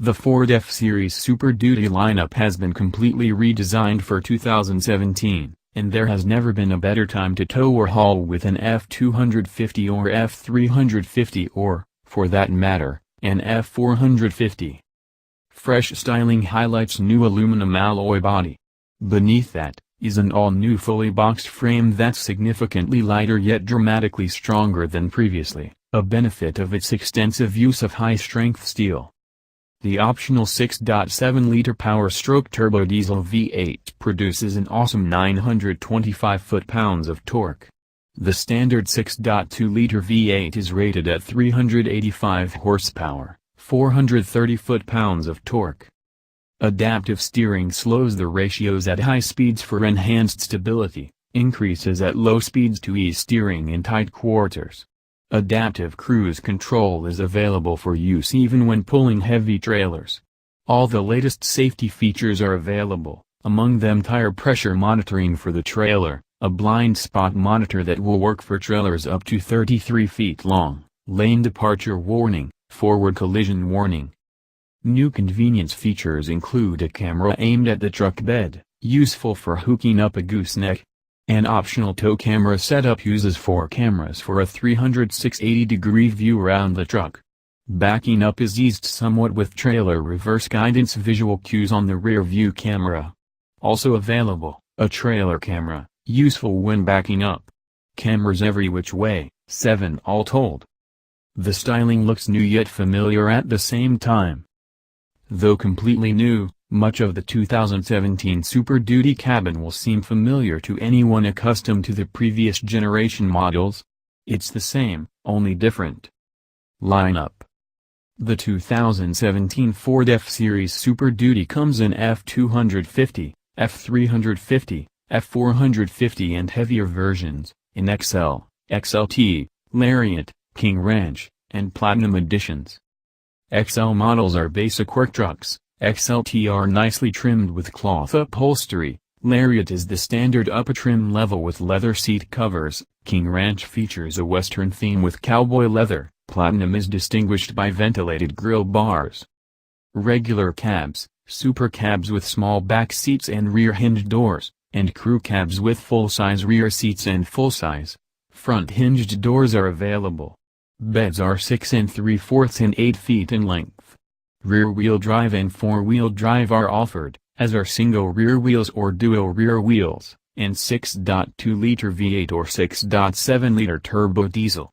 The Ford F-Series Super Duty lineup has been completely redesigned for 2017, and there has never been a better time to tow or haul with an F250 or F350 or, for that matter, an F450. Fresh styling highlights new aluminum alloy body. Beneath that, is an all-new fully boxed frame that's significantly lighter yet dramatically stronger than previously, a benefit of its extensive use of high-strength steel. The optional 6.7-liter power-stroke turbo diesel V8 produces an awesome 925 foot-pounds of torque. The standard 6.2-liter V8 is rated at 385 horsepower, 430 foot-pounds of torque. Adaptive steering slows the ratios at high speeds for enhanced stability, increases at low speeds to ease steering in tight quarters. Adaptive cruise control is available for use even when pulling heavy trailers. All the latest safety features are available, among them tire pressure monitoring for the trailer, a blind spot monitor that will work for trailers up to 33 feet long, lane departure warning, forward collision warning. New convenience features include a camera aimed at the truck bed, useful for hooking up a gooseneck. An optional tow camera setup uses 4 cameras for a 360-degree view around the truck. Backing up is eased somewhat with trailer reverse guidance visual cues on the rear view camera. Also available, a trailer camera, useful when backing up. Cameras every which way, 7 all told. The styling looks new yet familiar at the same time. Though completely new, much of the 2017 Super Duty cabin will seem familiar to anyone accustomed to the previous generation models. It's the same, only different. Lineup. The 2017 Ford F-Series Super Duty comes in F250, F350, F450 and heavier versions, in XL, XLT, Lariat, King Ranch, and Platinum editions. XL models are basic work trucks. XLT are nicely trimmed with cloth upholstery, Lariat is the standard upper trim level with leather seat covers, King Ranch features a western theme with cowboy leather, Platinum is distinguished by ventilated grille bars. Regular cabs, super cabs with small back seats and rear hinged doors, and crew cabs with full-size rear seats and full-size, front hinged doors are available. Beds are 6 3/4 and 8 feet in length. Rear-wheel drive and four-wheel drive are offered, as are single rear wheels or dual rear wheels, and 6.2-liter V8 or 6.7-liter turbo diesel.